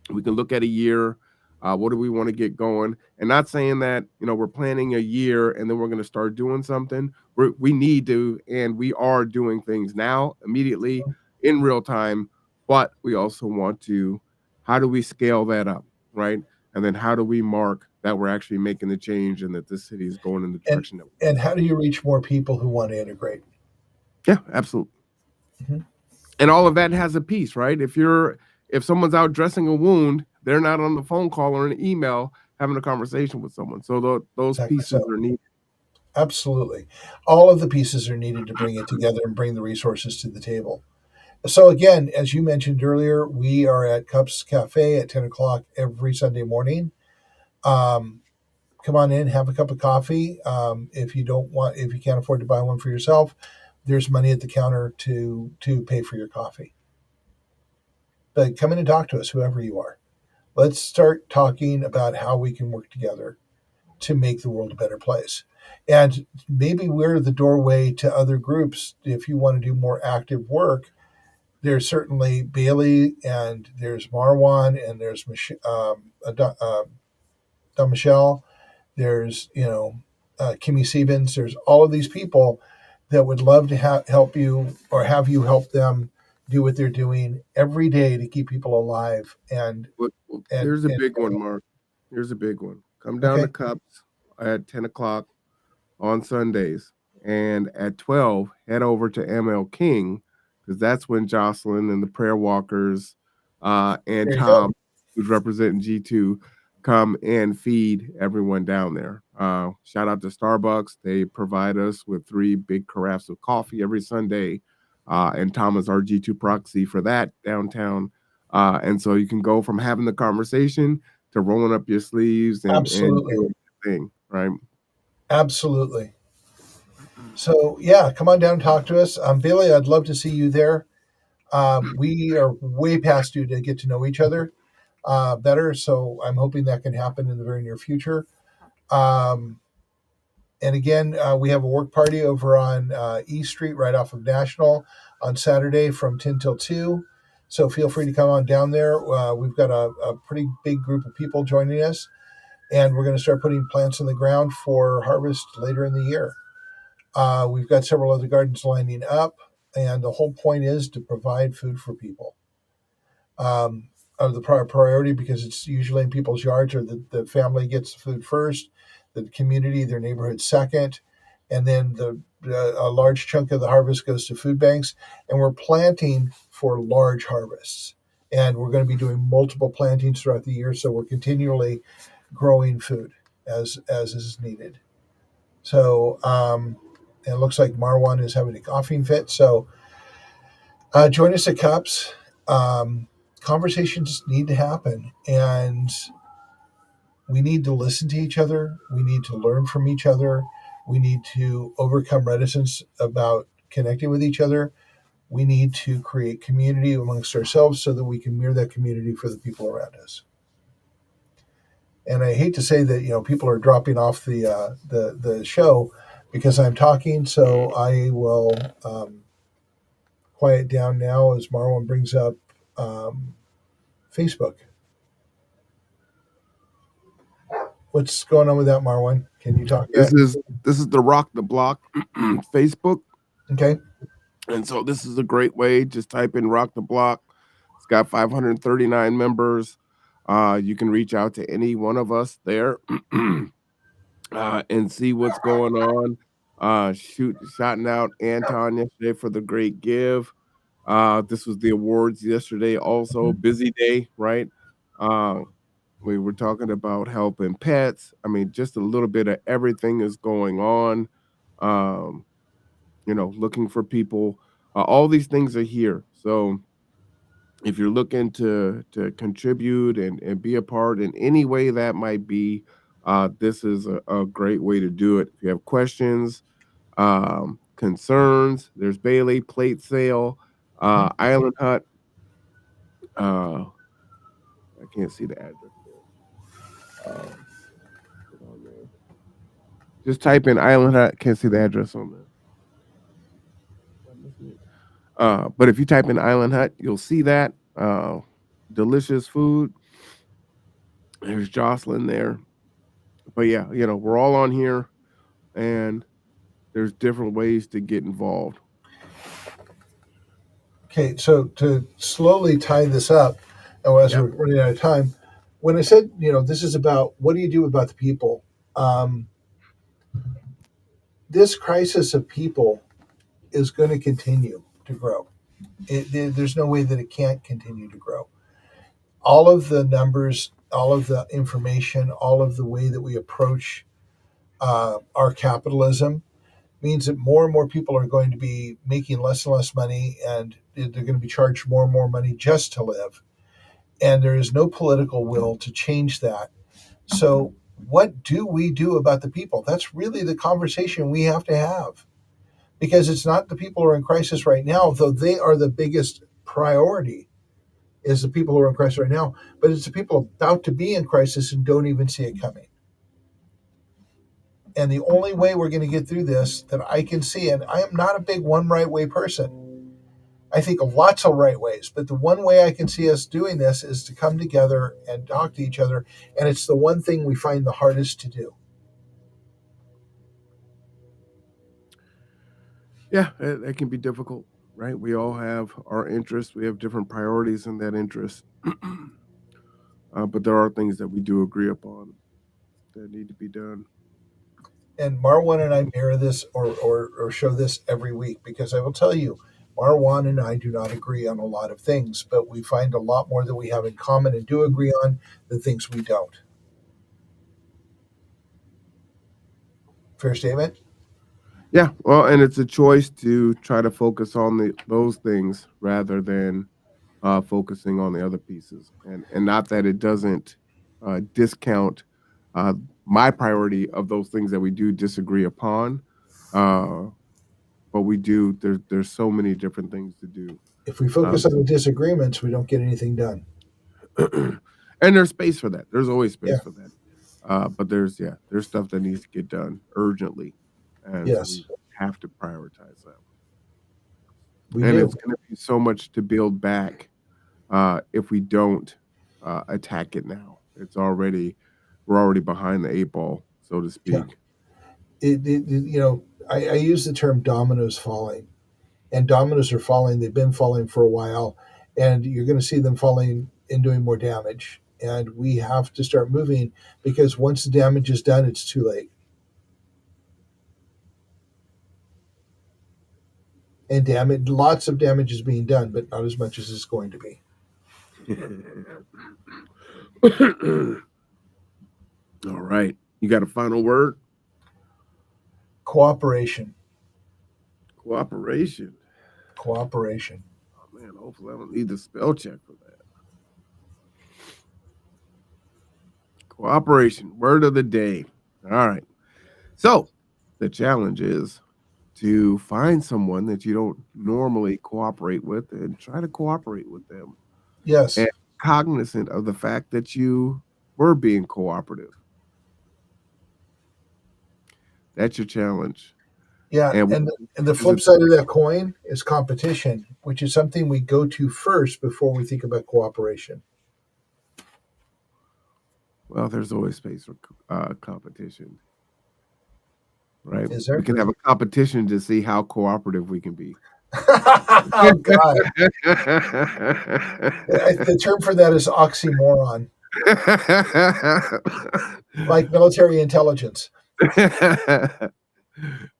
we can look at a year. What do we want to get going? And not saying that we're planning a year and then we're going to start doing something. We need to, and we are doing things now, immediately, in real time. But we also want to. How do we scale that up, right? And then how do we mark that we're actually making the change and that this city is going in the and direction that we and want? how do you reach more people who want to integrate? Yeah, absolutely. Mhm. And all of that has a piece, right? If someone's out dressing a wound, they're not on the phone call or an email having a conversation with someone. So those Exactly pieces so. are needed. Absolutely. All of the pieces are needed to bring it together and bring the resources to the table. So again, as you mentioned earlier, we are at Cups Cafe at 10 o'clock every Sunday morning. Um, come on in, have a cup of coffee. If you can't afford to buy one for yourself, there's money at the counter to pay for your coffee. But come in and talk to us, whoever you are. Let's start talking about how we can work together to make the world a better place. And maybe we're the doorway to other groups. If you want to do more active work, there's certainly Bailey, and there's Marwan, and there's Don Michelle, there's Kimmy Stevens. There's all of these people that would love to help you, or have you help them do what they're doing every day to keep people alive. Well, here's a big one, Mark. Here's a big one. Come down to Cups at 10 o'clock on Sundays. And at 12, head over to ML King, because that's when Jocelyn and the Prayer Walkers and Tom, who's representing G2, come and feed everyone down there. Shout out to Starbucks. They provide us with 3 big carafes of coffee every Sunday. And Tom is our G2 proxy for that downtown. And so you can go from having the conversation to rolling up your sleeves and doing the thing, right? Absolutely. So yeah, come on down and talk to us. Bailey, I'd love to see you there. We are way past due to get to know each other better, so I'm hoping that can happen in the very near future. And again, we have a work party over on East Street, right off of National, on Saturday from 10 till 2. So feel free to come on down there. We've got a pretty big group of people joining us, and we're going to start putting plants in the ground for harvest later in the year. We've got several other gardens lining up, and the whole point is to provide food for people. Of the priority, because it's usually in people's yards, or the family gets the food first, the community, their neighborhood second, and then a large chunk of the harvest goes to food banks. And we're planting for large harvests, and we're going to be doing multiple plantings throughout the year, so we're continually growing food as is needed. So it looks like Marwan is having a coughing fit, so join us at Cups. Conversations need to happen, and we need to listen to each other. We need to learn from each other. We need to overcome reticence about connecting with each other. We need to create community amongst ourselves so that we can mirror that community for the people around us. And I hate to say that people are dropping off the show because I'm talking, so I will quiet down now as Marwan brings up Facebook. What's going on with that, Marwan? Can you talk? This is the Rock the Block Facebook. Okay. And so this is a great way. Just type in Rock the Block. It's got 539 members. You can reach out to any one of us there and see what's going on. Shouting out Anton yesterday for the great give. This was the awards yesterday. Also, busy day, right? We were talking about helping pets. I mean, just a little bit of everything is going on. Looking for people. All these things are here. So if you're looking to contribute and be a part in any way that might be, this is a great way to do it. If you have questions, concerns, there's Bailey, plate sale, Island Hut. I can't see the address there. Just type in Island Hut. Can't see the address on there. But if you type in Island Hut, you'll see that. Delicious food. There's Jocelyn there. But yeah, we're all on here, and there's different ways to get involved. Okay, so to slowly tie this up, as we're running out of time, when I said, this is about what do you do about the people, this crisis of people is going to continue to grow. There's no way that it can't continue to grow. All of the numbers, all of the information, all of the way that we approach our capitalism means that more and more people are going to be making less and less money, and they're going to be charged more and more money just to live. And there is no political will to change that. So What do we do about the people? That's really the conversation we have to have, because it's not the people who are in crisis right now, though they are the biggest priority, is the people who are in crisis right now, but it's the people about to be in crisis and don't even see it coming. And the only way we're going to get through this that I can see, and I am not a big one right way person. I think of lots of right ways, but the one way I can see us doing this is to come together and talk to each other. And it's the one thing we find the hardest to do. Yeah, it can be difficult, right? We all have our interests. We have different priorities in that interest. But there are things that we do agree upon that need to be done. And Marwan and I mirror this or show this every week, because I will tell you, Marwan and I do not agree on a lot of things, but we find a lot more that we have in common and do agree on than things we don't. Fair statement? Yeah, well, and it's a choice to try to focus on those things rather than focusing on the other pieces, and not that it doesn't discount uh, my priority of those things that we do disagree upon, uh, but we do. There's so many different things to do, If we focus um, on the disagreements, we don't get anything done. and there's space for that. There's always Yeah. space for that, but there's stuff that needs to get done urgently, and so Yes, we have to prioritize that. we And do. it's going to be so much to build back if we don't attack it now. We're already behind the 8 ball, so to Yeah. speak. I use the term dominoes falling, and dominoes are falling. They've been falling for a while, and you're going to see them falling and doing more damage. And we have to start moving, because once the damage is done, it's too late. And lots of damage is being done, but not as much as it's going to be. All right. You got a final word? Cooperation. Cooperation. Cooperation. Oh, man, hopefully I don't need the spell check for that. Cooperation. Word of the day. All right. So the challenge is to find someone that you don't normally cooperate with and try to cooperate with them. Yes. And cognizant of the fact that you were being cooperative. That's your challenge. Yeah, and the flip side of that coin is competition, which is something we go to first before we think about cooperation. Well, there's always space for competition, right? Is there? We can have a competition to see how cooperative we can be. Oh God! The term for that is oxymoron, like military intelligence.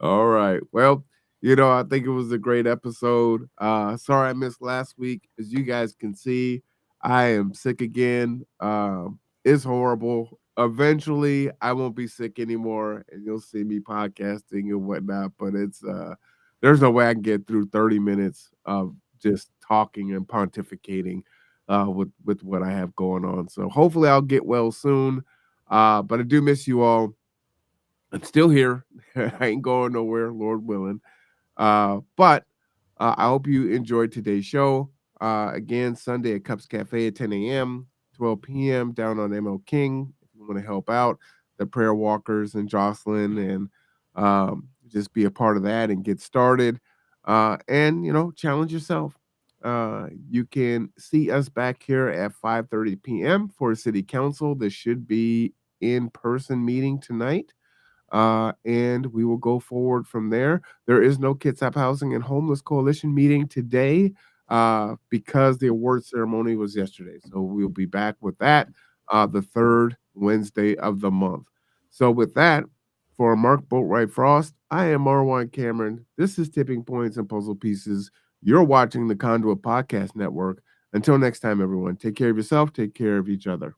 All right. Well, I think it was a great episode. Sorry I missed last week. As you guys can see, I am sick again. It's horrible. Eventually, I won't be sick anymore, and you'll see me podcasting and whatnot. But there's no way I can get through 30 minutes of just talking and pontificating with what I have going on. So hopefully, I'll get well soon. But I do miss you all. I'm still here. I ain't going nowhere, Lord willing. But I hope you enjoyed today's show. Again, Sunday at Cups Cafe at 10 a.m., 12 p.m. down on ML King. If you want to help out the prayer walkers and Jocelyn and just be a part of that and get started. And challenge yourself. You can see us back here at 5:30 p.m. for City Council. This should be in-person meeting tonight. And we will go forward from there. There is no Kitsap Housing and Homeless Coalition meeting today because the award ceremony was yesterday. So we'll be back with that the third Wednesday of the month. So with that, for Mark Boatwright Frost, I am Marwan Cameron. This is Tipping Points and Puzzle Pieces. You're watching the Conduit Podcast Network. Until next time, everyone, take care of yourself, take care of each other.